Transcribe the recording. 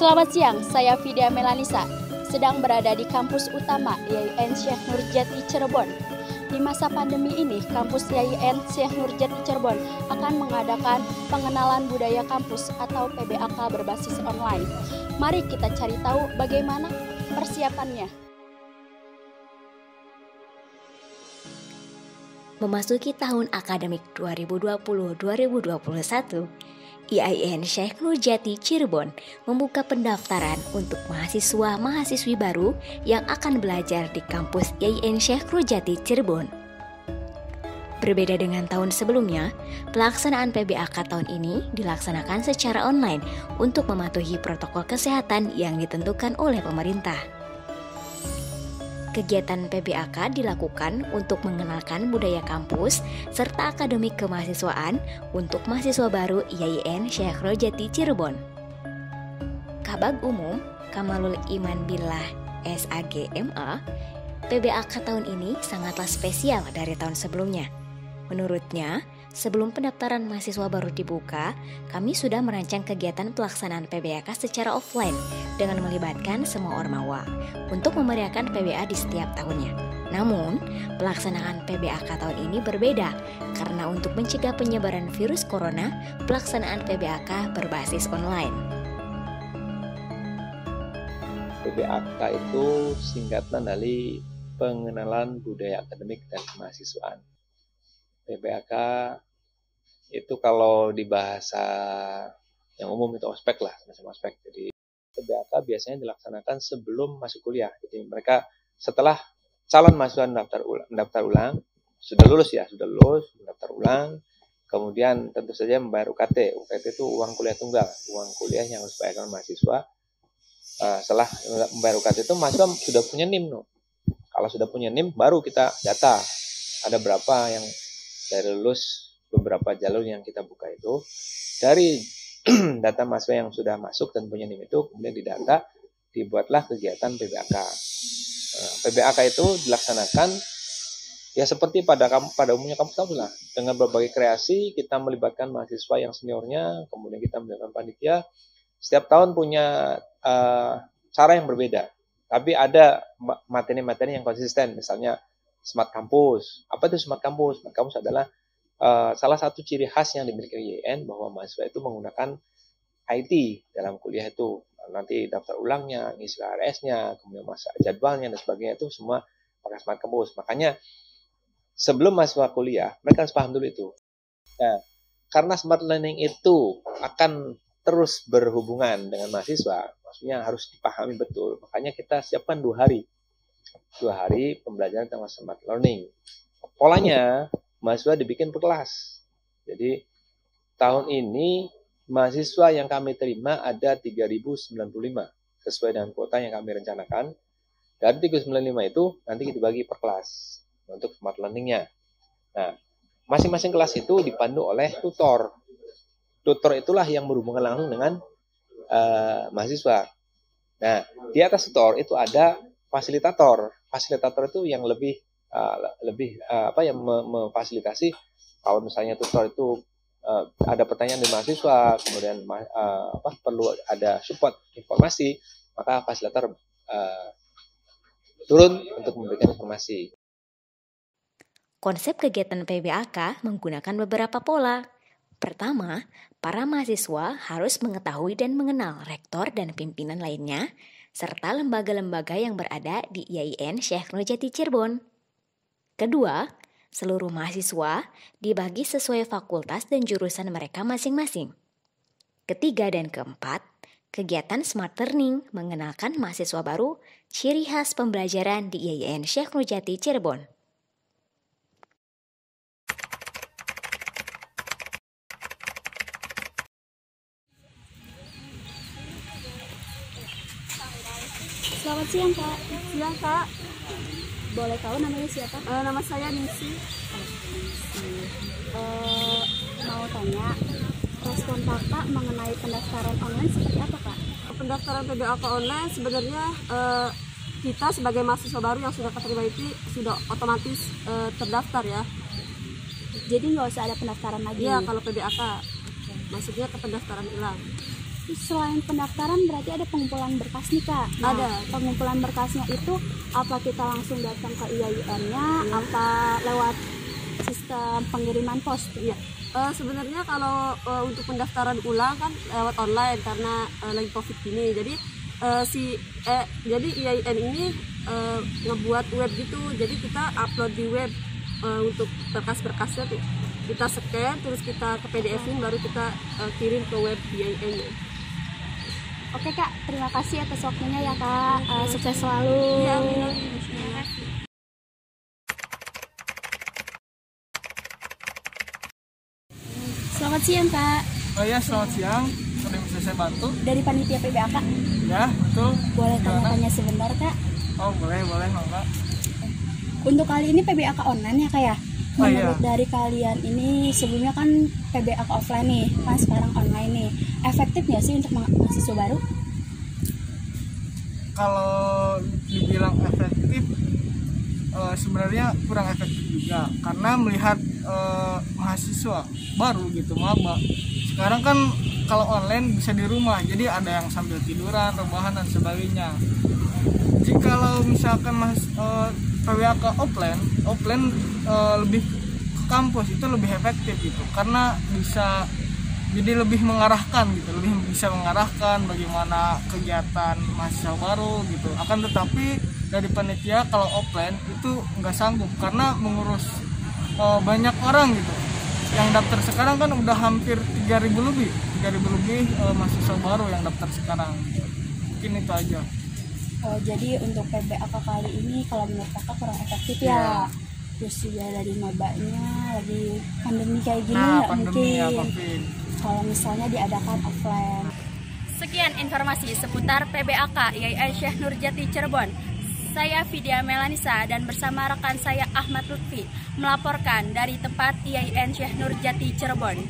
Selamat siang, saya Vidya Melanisa, sedang berada di kampus utama YIN Syekh Nurjati Cirebon. Di masa pandemi ini, kampus YIN Syekh Nurjati Cirebon akan mengadakan pengenalan budaya kampus atau PBAK berbasis online. Mari kita cari tahu bagaimana persiapannya. Memasuki tahun akademik 2020-2021, YIN Syekh Nurjati Cirebon membuka pendaftaran untuk mahasiswa-mahasiswi baru yang akan belajar di kampus YIN Syekh Nurjati Cirebon. Berbeda dengan tahun sebelumnya, pelaksanaan PBAK tahun ini dilaksanakan secara online untuk mematuhi protokol kesehatan yang ditentukan oleh pemerintah. Kegiatan PBAK dilakukan untuk mengenalkan budaya kampus serta akademik kemahasiswaan untuk mahasiswa baru YIN Syekh Nurjati Cirebon. Kabag Umum Kamalul Iman Billah SAG MA, PBAK tahun ini sangatlah spesial dari tahun sebelumnya. Menurutnya, sebelum pendaftaran mahasiswa baru dibuka, kami sudah merancang kegiatan pelaksanaan PBAK secara offline dengan melibatkan semua ormawa untuk memeriahkan PBA di setiap tahunnya. Namun, pelaksanaan PBAK tahun ini berbeda karena untuk mencegah penyebaran virus corona, pelaksanaan PBAK berbasis online. PBAK itu singkatan dari pengenalan budaya akademik dan kemahasiswaan. PBAK itu kalau di bahasa yang umum itu ospek lah, semacam ospek. Jadi PBAK biasanya dilaksanakan sebelum masuk kuliah. Jadi mereka setelah calon mahasiswa mendaftar ulang, sudah lulus, mendaftar ulang, kemudian tentu saja membayar UKT. UKT itu uang kuliah tunggal, uang kuliah yang harus dibayarkan mahasiswa. Setelah membayar UKT itu mahasiswa sudah punya NIM. Kalau sudah punya NIM, baru kita data ada berapa yang dari lulus. Beberapa jalur yang kita buka itu dari data mahasiswa yang sudah masuk dan punya NIM itu kemudian didata, dibuatlah kegiatan PBAK. PBAK itu dilaksanakan ya seperti pada umumnya kampus lah, dengan berbagai kreasi. Kita melibatkan mahasiswa yang seniornya, kemudian kita melibatkan panitia. Setiap tahun punya cara yang berbeda, tapi ada materi-materi yang konsisten. Misalnya Smart Campus. Apa itu Smart Campus? Smart Campus adalah salah satu ciri khas yang dimiliki YIN bahwa mahasiswa itu menggunakan IT dalam kuliah itu. Nanti daftar ulangnya, ngisi KRS-nya, kemudian masa jadwalnya dan sebagainya itu semua pakai Smart Campus. Makanya sebelum mahasiswa kuliah, mereka harus paham dulu itu. Nah, karena Smart Learning itu akan terus berhubungan dengan mahasiswa, maksudnya harus dipahami betul. Makanya kita siapkan 2 hari. 2 hari pembelajaran tentang Smart Learning. Polanya, mahasiswa dibikin per kelas. Jadi, tahun ini mahasiswa yang kami terima ada 3.095 sesuai dengan kuota yang kami rencanakan. Dari 395 itu nanti kita bagi per kelas untuk Smart Learning-nya. Nah, masing-masing kelas itu dipandu oleh tutor. Tutor itulah yang berhubungan langsung dengan mahasiswa. Nah, di atas tutor itu ada fasilitator. Fasilitator itu yang lebih memfasilitasi kalau misalnya tutor itu ada pertanyaan dari mahasiswa, kemudian perlu ada support informasi, maka fasilitator turun untuk memberikan informasi. Konsep kegiatan PBAK menggunakan beberapa pola. Pertama, para mahasiswa harus mengetahui dan mengenal rektor dan pimpinan lainnya, serta lembaga-lembaga yang berada di YIN Syekh Nurjati Cirebon. Kedua, seluruh mahasiswa dibagi sesuai fakultas dan jurusan mereka masing-masing. Ketiga dan keempat, kegiatan Smart Learning mengenalkan mahasiswa baru ciri khas pembelajaran di YIN Syekh Nurjati Cirebon. Selamat siang, Kak. Siang, Kak. Boleh tahu namanya siapa? Nama saya Nisi. Mau tanya, respon Kakak mengenai pendaftaran online seperti apa, Kak? Pendaftaran PBAK online sebenarnya kita sebagai mahasiswa baru yang sudah keterima itu sudah otomatis terdaftar ya. Jadi nggak usah ada pendaftaran lagi? Iya, kalau PBAK masuknya ke pendaftaran ulang. Selain pendaftaran berarti ada pengumpulan berkas nih Kak. Ada. Pengumpulan berkasnya itu apa kita langsung datang ke IAIN-nya apa lewat sistem pengiriman pos? Iya. Sebenarnya kalau untuk pendaftaran ulang kan lewat online karena lagi COVID gini. Jadi jadi IAIN ini ngebuat web gitu. Jadi kita upload di web untuk berkas-berkasnya tuh. Kita scan terus kita ke PDF-in baru kita kirim ke web IAIN-nya. Oke Kak, terima kasih atas waktunya ya Kak. Sukses selalu. Iya, Selamat siang Kak. Oh ya, selamat siang. Ada yang bisa saya bantu? Dari panitia PBAK. Ya, betul. Boleh Gimana? tanya-tanya sebentar Kak? Oh, boleh, Mangga. Untuk kali ini PBAK online ya Kak ya? Oh, Menurut iya. dari kalian ini sebelumnya kan PBAK offline nih, kan sekarang online nih. Efektif nggak sih untuk mahasiswa baru? Kalau dibilang efektif, sebenarnya kurang efektif juga. Karena melihat mahasiswa baru gitu, maba. Sekarang kan kalau online bisa di rumah, jadi ada yang sambil tiduran, rebahan dan sebagainya. Jikalau misalkan PBAK offline lebih ke kampus itu lebih efektif gitu, karena bisa jadi lebih mengarahkan gitu, lebih bisa mengarahkan bagaimana kegiatan mahasiswa baru gitu. Akan tetapi dari panitia kalau offline itu nggak sanggup karena mengurus banyak orang gitu. Yang daftar sekarang kan udah hampir 3.000 lebih mahasiswa baru yang daftar sekarang. Mungkin itu aja. Oh, jadi untuk PBAK kali ini kalau menurut kakak kurang efektif ya. Terus juga dari mabanya lagi pandemi kayak gini nggak pandemi ya, mungkin COVID. kalau misalnya diadakan offline. Sekian informasi seputar PBAK IAIN Syekh Nurjati Cirebon. Saya Vidya Melanisa dan bersama rekan saya Ahmad Lutfi melaporkan dari tempat IAIN Syekh Nurjati Cirebon.